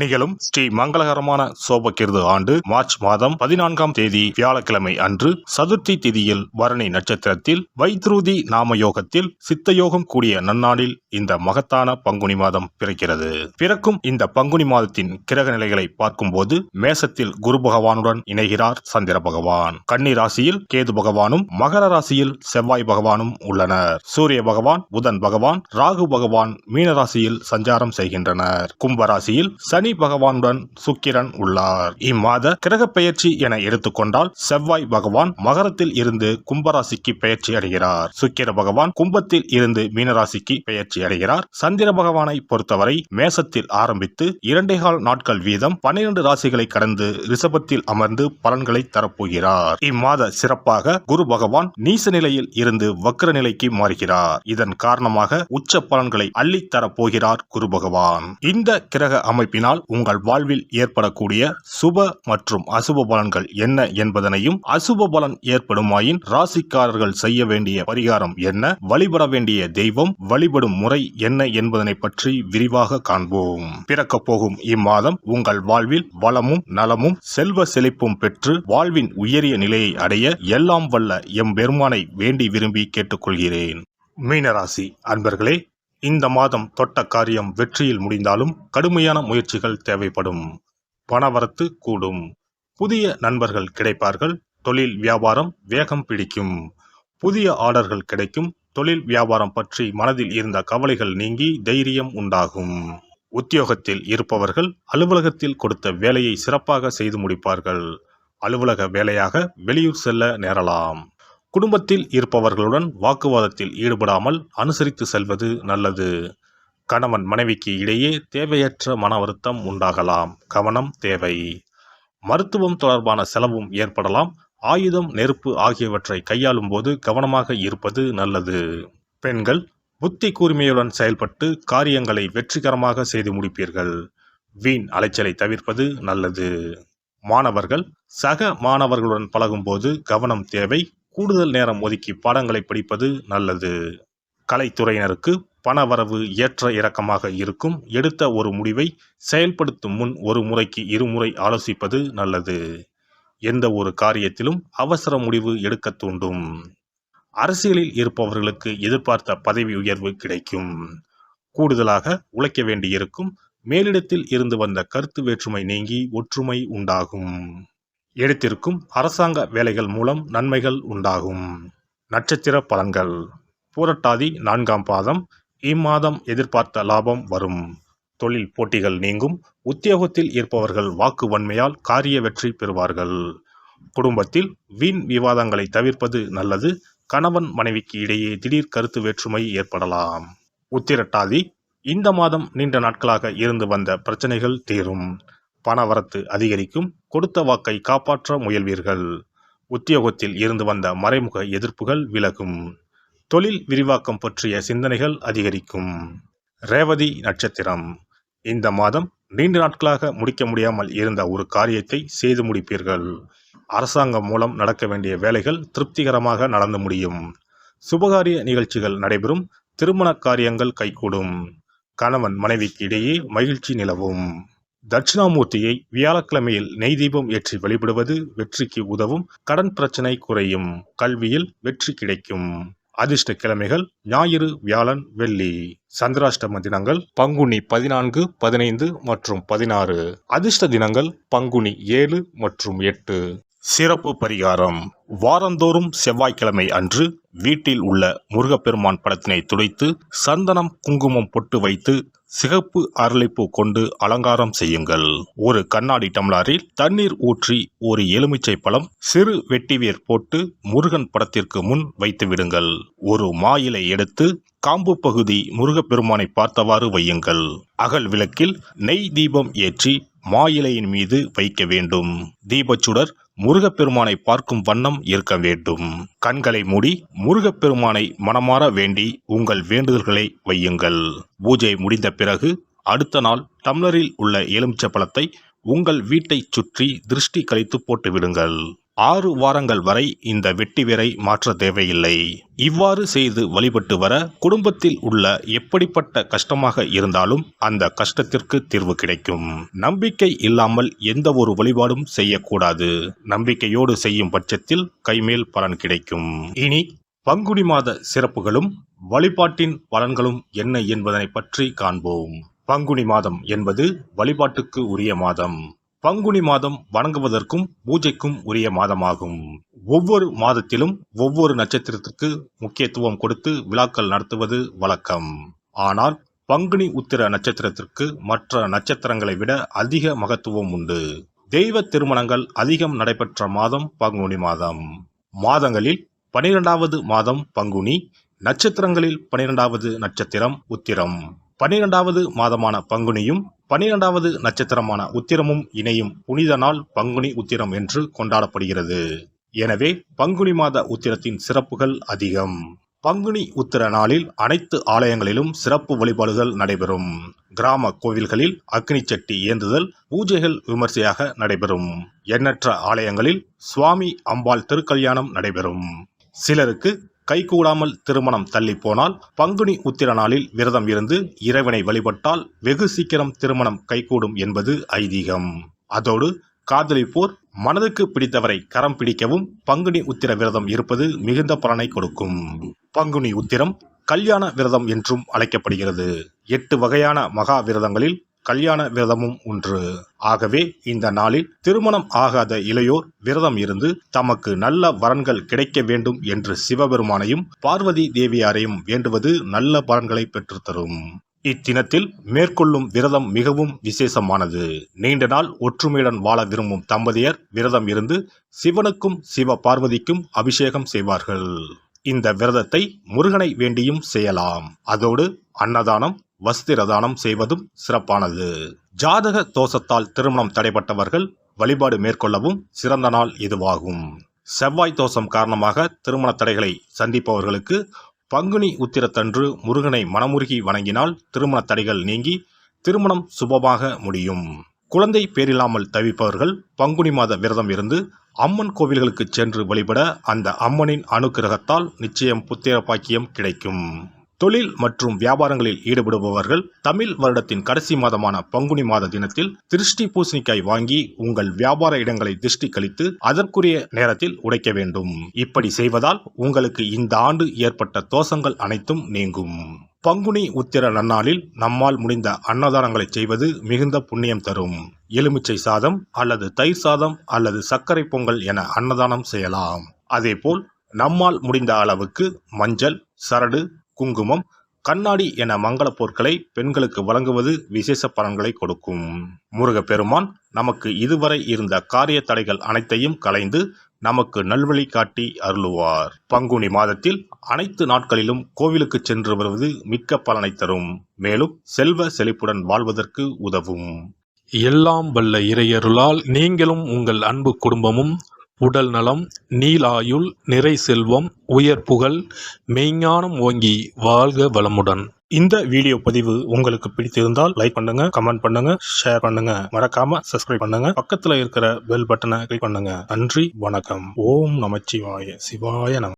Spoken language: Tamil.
நிகழும் ஸ்ரீ மங்களகரமான சோபகிருது ஆண்டு மார்ச் மாதம் 14ஆம் தேதி வியாழக்கிழமை அன்று சதுர்த்தி திதியில் பரணி நட்சத்திரத்தில் வைத்ருதி நாம யோகத்தில் சித்தயோகம் கூடிய நன்னாளில் இந்த மகத்தான பங்குனி மாதம் பிறக்கிறது. பிறக்கும் இந்த பங்குனி மாதத்தின் கிரக நிலைகளை பார்க்கும்போது மேசத்தில் குரு பகவானுடன் இணைகிறார் சந்திர பகவான். கன்னி ராசியில் கேது பகவானும் மகர ராசியில் செவ்வாய் பகவானும் உள்ளனர். சூரிய பகவான், புதன் பகவான், ராகு பகவான் மீன ராசியில் சஞ்சாரம் செய்கின்றனர். கும்பராசியில் சனி பகவானுடன் சுக்கிரன் உள்ளார். இம்மாத கிரக பெயர்ச்சி என எடுத்துக்கொண்டால் செவ்வாய் பகவான் மகரத்தில் இருந்து கும்பராசிக்கு பெயர்ச்சி அடைகிறார். சுக்கிர பகவான் கும்பத்தில் இருந்து மீனராசிக்கு பெயர்ச்சி அடைகிறார். சந்திர பகவானை பொறுத்தவரை மேசத்தில் ஆரம்பித்து 2.25 நாட்கள் வீதம் 12 ராசிகளை கடந்து ரிஷபத்தில் அமர்ந்து பலன்களை தரப்போகிறார். இம்மாத சிறப்பாக குரு பகவான் நீச நிலையில் இருந்து வக்ர நிலைக்கு மாறுகிறார். இதன் காரணமாக உச்ச பலன்களை அள்ளி தரப்போகிறார் குரு பகவான். இந்த கிரக அமைப்பினால் உங்கள் வாழ்வில் ஏற்படக்கூடிய சுப மற்றும் அசுப பலன்கள் என்ன என்பதனையும், அசுப பலன் ஏற்படுமாயின் ராசிக்காரர்கள் செய்ய வேண்டிய பரிகாரம் என்ன, வழிபட வேண்டிய தெய்வம், வழிபடும் முறை என்ன என்பதனை பற்றி விரிவாக காண்போம். பிறக்க போகும் இம்மாதம் உங்கள் வாழ்வில் வளமும் நலமும் செல்வ செழிப்பும் பெற்று வாழ்வின் உயரிய நிலையை அடைய எல்லாம் வல்ல எம்பெருமானை வேண்டி விரும்பி கேட்டுக்கொள்கிறேன். மீனராசி அன்பர்களே, இந்த மாதம் தொட்ட காரியம் வெற்றியில் முடிந்தாலும் கடுமையான முயற்சிகள் தேவைப்படும். பணவரத்து கூடும். புதிய நண்பர்கள் கிடைப்பார்கள். தொழில் வியாபாரம் வேகம் பிடிக்கும். புதிய ஆர்டர்கள் கிடைக்கும். தொழில் வியாபாரம் பற்றி மனதில் இருந்த கவலைகள் நீங்கி தைரியம் உண்டாகும். உத்தியோகத்தில் இருப்பவர்கள் அலுவலகத்தில் கொடுத்த வேலையை சிறப்பாக செய்து முடிப்பார்கள். அலுவலக வேலையாக வெளியூர் செல்ல நேரலாம். குடும்பத்தில் இருப்பவர்களுடன் வாக்குவாதத்தில் ஈடுபடாமல் அனுசரித்து செல்வது நல்லது. கணவன் மனைவிக்கு இடையே தேவையற்ற மன வருத்தம் உண்டாகலாம். கவனம் தேவை. மருத்துவம் தொடர்பான செலவும் ஏற்படலாம். ஆயுதம், நெருப்பு ஆகியவற்றை கையாளும் போது கவனமாக இருப்பது நல்லது. பெண்கள் புத்தி கூர்மையுடன் செயல்பட்டு காரியங்களை வெற்றிகரமாக செய்து முடிப்பீர்கள். வீண் அலைச்சலை தவிர்ப்பது நல்லது. மாணவர்கள் சக மாணவர்களுடன் பழகும்போது கவனம் தேவை. கூடுதல் நேரம் ஒதுக்கி பாடங்களை படிப்பது நல்லது. கலைத்துறையினருக்கு பணவரவு ஏற்ற இறக்கமாக இருக்கும். எடுத்த ஒரு முடிவை செயல்படுத்தும் முன் ஒரு முறைக்கு இருமுறை ஆலோசிப்பது நல்லது. எந்த ஒரு காரியத்திலும் அவசர முடிவு எடுக்க தூண்டும். அரசியலில் இருப்பவர்களுக்கு எதிர்பார்த்த பதவி உயர்வு கிடைக்கும். கூடுதலாக உழைக்க வேண்டியிருக்கும். மேலிடத்தில் இருந்து வந்த கருத்து வேற்றுமை நீங்கி ஒற்றுமை உண்டாகும். எடுத்திருக்கும் அரசாங்க வேலைகள் மூலம் நன்மைகள் உண்டாகும். நட்சத்திர பலன்கள். பூரட்டாதி 4ஆம் பாதம். இம்மாதம் எதிர்பார்த்த லாபம் வரும். தொழில் போட்டிகள் நீங்கும். உத்தியோகத்தில் இருப்பவர்கள் வாக்கு வன்மையால் காரிய வெற்றி பெறுவார்கள். குடும்பத்தில் வீண் விவாதங்களை தவிர்ப்பது நல்லது. கணவன் மனைவிக்கு இடையே திடீர் கருத்து வேற்றுமை ஏற்படலாம். உத்திரட்டாதி. இந்த மாதம் நீண்ட நாட்களாக இருந்து வந்த பிரச்சனைகள் தீரும். பணவரத்து அதிகரிக்கும். கொடுத்த வாக்கை காப்பாற்ற முயல்வீர்கள். உத்தியோகத்தில் இருந்து வந்த மறைமுக எதிர்ப்புகள் விலகும். தொழில் விரிவாக்கம் பற்றிய சிந்தனைகள் அதிகரிக்கும். ரேவதி நட்சத்திரம். இந்த மாதம் நீண்ட நாட்களாக முடிக்க முடியாமல் இருந்த ஒரு காரியத்தை செய்து முடிப்பீர்கள். அரசாங்கம் மூலம் நடக்க வேண்டிய வேலைகள் திருப்திகரமாக நடந்து முடியும். சுபகாரிய நிகழ்ச்சிகள் நடைபெறும். திருமண காரியங்கள் கைகூடும். கணவன் மனைவிக்கு இடையே மகிழ்ச்சி நிலவும். தட்சிணாமூர்த்தியை வியாழக்கிழமையில் நெய் தீபம் ஏற்றி வழிபடுவது வெற்றிக்கு உதவும். கடன் பிரச்சனை குறையும். கல்வியில் வெற்றி கிடைக்கும். அதிர்ஷ்ட கிழமைகள் ஞாயிறு, வியாழன், வெள்ளி. சந்திராஷ்டம தினங்கள் பங்குனி 14, 15 மற்றும் 16. அதிர்ஷ்ட தினங்கள் பங்குனி 7 மற்றும் 8. சிறப்பு பரிகாரம். வாரந்தோறும் செவ்வாய்க்கிழமை அன்று வீட்டில் உள்ள முருகப்பெருமான் படத்தினை துடைத்து சந்தனம், குங்குமம் பொட்டு வைத்து சிகப்பு அரளிப்பூ கொண்டு அலங்காரம் செய்யுங்கள். ஒரு கண்ணாடி டம்ளரில் தண்ணீர் ஊற்றி ஒரு எலுமிச்சை பழம், சிறு வெட்டிவேர் போட்டு முருகன் படத்திற்கு முன் வைத்து விடுங்கள். ஒரு மாயிலை எடுத்து காம்பு பகுதி முருகப்பெருமானை பார்த்தவாறு வையுங்கள். அகல் விளக்கில் நெய் தீபம் ஏற்றி மாயிலையின் மீது வைக்க வேண்டும். தீபச்சுடர் முருகப்பெருமானை பார்க்கும் வண்ணம் இருக்க வேண்டும். கண்களை மூடி முருகப்பெருமானை மனமாற வேண்டி உங்கள் வேண்டுதல்களை வையுங்கள். பூஜை முடிந்த பிறகு அடுத்த நாள் டம்ளரில் உள்ள எலுமிச்சை பழத்தை உங்கள் வீட்டை சுற்றி திருஷ்டி கழித்து போட்டு விடுங்கள். 6 வாரங்கள் வரை இந்த வெட்டி வேரை மாற்ற தேவையில்லை. இவ்வாறு செய்து வழிபட்டு வர குடும்பத்தில் உள்ள எப்படிப்பட்ட கஷ்டமாக இருந்தாலும் அந்த கஷ்டத்திற்கு தீர்வு கிடைக்கும். நம்பிக்கை இல்லாமல் எந்த ஒரு வழிபாடும் செய்யக்கூடாது. நம்பிக்கையோடு செய்யும் பட்சத்தில் கைமேல் பலன் கிடைக்கும். இனி பங்குனி மாத சிறப்புகளும் வழிபாட்டின் பலன்களும் என்ன என்பதனை பற்றி காண்போம். பங்குனி மாதம் என்பது வழிபாட்டுக்கு உரிய மாதம். பங்குனி மாதம் வணங்குவதற்கும் பூஜைக்கும் உரிய மாதமாகும். ஒவ்வொரு மாதத்திலும் ஒவ்வொரு நட்சத்திரத்திற்கு முக்கியத்துவம் கொடுத்து விழாக்கள் நடத்துவது வழக்கம். ஆனால் பங்குனி உத்திர நட்சத்திரத்திற்கு மற்ற நட்சத்திரங்களை விட அதிக மகத்துவம் உண்டு. தெய்வ திருமணங்கள் அதிகம் நடைபெற்ற மாதம் பங்குனி மாதம். மாதங்களில் 12வது மாதம் பங்குனி, நட்சத்திரங்களில் 12வது நட்சத்திரம் உத்திரம். 12வது மாதமான பங்குனியும் 12வது நட்சத்திரமான உத்திரமும் இணையும் புனித நாள் பங்குனி உத்திரம் என்று கொண்டாடப்படுகிறது. எனவே பங்குனி மாத உத்திரத்தின் சிறப்புகள் அதிகம். பங்குனி உத்திர நாளில் அனைத்து ஆலயங்களிலும் சிறப்பு வழிபாடுகள் நடைபெறும். கிராம கோவில்களில் அக்னி சட்டி ஏந்துதல், பூஜைகள் விமர்சையாக நடைபெறும். எண்ணற்ற ஆலயங்களில் சுவாமி அம்பாள் திருக்கல்யாணம் நடைபெறும். சிலருக்கு கைகூடாமல் திருமணம் தள்ளி போனால் பங்குனி உத்திர நாளில் விரதம் இருந்து இறைவனை வழிபட்டால் வெகு சீக்கிரம் திருமணம் கைகூடும் என்பது ஐதீகம். அதோடு காதலிப்போர் மனதுக்கு பிடித்தவரை கரம் பிடிக்கவும் பங்குனி உத்திர விரதம் இருப்பது மிகுந்த பலனை கொடுக்கும். பங்குனி உத்திரம் கல்யாண விரதம் என்றும் அழைக்கப்படுகிறது. 8 வகையான மகா விரதங்களில் கல்யாண விரதமும் ஒன்று. ஆகவே இந்த நாளில் திருமணம் ஆகாத இளையோர் விரதம் இருந்து தமக்கு நல்ல வரன்கள் கிடைக்க வேண்டும் என்று சிவபெருமானையும் பார்வதி தேவியாரையும் வேண்டுவது நல்ல பலன்களை பெற்றுத்தரும். இத்தினத்தில் மேற்கொள்ளும் விரதம் மிகவும் விசேஷமானது. நீண்ட நாள் ஒற்றுமையுடன் வாழ விரும்பும் தம்பதியர் விரதம் இருந்து சிவனுக்கும் சிவ பார்வதிக்கும் அபிஷேகம் செய்வார்கள். இந்த விரதத்தை முருகனை வேண்டியும் செய்யலாம். அதோடு அன்னதானம், வஸ்திரதானம் செய்வதும் சிறப்பானது. ஜாதக தோஷத்தால் திருமணம் தடைப்பட்டவர்கள் வழிபாடு மேற்கொள்ளவும் சிறந்த நாள் இதுவாகும். செவ்வாய் தோஷம் காரணமாக திருமண தடைகளை சந்திப்பவர்களுக்கு பங்குனி உத்திரத்தன்று முருகனை மனமுருகி வணங்கினால் திருமண தடைகள் நீங்கி திருமணம் சுபமாக முடியும். குழந்தை பேரில்லாமல் தவிப்பவர்கள் பங்குனி மாத விரதம் இருந்து அம்மன் கோவில்களுக்கு சென்று வழிபட அந்த அம்மனின் அனுக்கிரகத்தால் நிச்சயம் புத்திர பாக்கியம் கிடைக்கும். தொழில் மற்றும் வியாபாரங்களில் ஈடுபடுபவர்கள் தமிழ் வருடத்தின் கடைசி மாதமான பங்குனி மாத தினத்தில் திருஷ்டி பூசணிக்காய் வாங்கி உங்கள் வியாபார இடங்களை திருஷ்டி கழித்து அதற்குரிய நேரத்தில் உடைக்க வேண்டும். இப்படி செய்வதால் உங்களுக்கு இந்த ஆண்டு ஏற்பட்ட தோஷங்கள் அனைத்தும் நீங்கும். பங்குனி உத்திர நன்னாளில் நம்மால் முடிந்த அன்னதானங்களை செய்வது மிகுந்த புண்ணியம் தரும். எலுமிச்சை சாதம் அல்லது தயிர் சாதம் அல்லது சர்க்கரை பொங்கல் என அன்னதானம் செய்யலாம். அதேபோல் நம்மால் முடிந்த அளவுக்கு மஞ்சள், சரடு, குங்குமம், கண்ணாடி என மங்கள பொருட்களை பெண்களுக்கு வழங்குவது விசேஷ பலன்களை கொடுக்கும். முருகப்பெருமான் நமக்கு இதுவரை இருந்த காரிய தடைகள் அனைத்தையும் களைந்து நமக்கு நல்வழி காட்டி அருளுவார். பங்குனி மாதத்தில் அனைத்து நாட்களிலும் கோவிலுக்கு சென்று வருவது மிக்க பலனை தரும். மேலும் செல்வ செழிப்புடன் வாழ்வதற்கு உதவும். எல்லாம் வல்ல இறையருளால் நீங்களும் உங்கள் அன்பு குடும்பமும் உடல் நலம், நீலாயுள், நிறை செல்வம், உயர் புகழ், மெய்ஞானம் ஓங்கி வாழ்க வளமுடன். இந்த வீடியோ பதிவு உங்களுக்கு பிடித்திருந்தால் லைக் பண்ணுங்க, கமெண்ட் பண்ணுங்க, ஷேர் பண்ணுங்க, மறக்காம சப்ஸ்கிரைப் பண்ணுங்க, பக்கத்துல இருக்கிற பெல் பட்டனை கிளிக் பண்ணுங்க. நன்றி, வணக்கம். ஓம் நமச்சிவாய. சிவாய நம.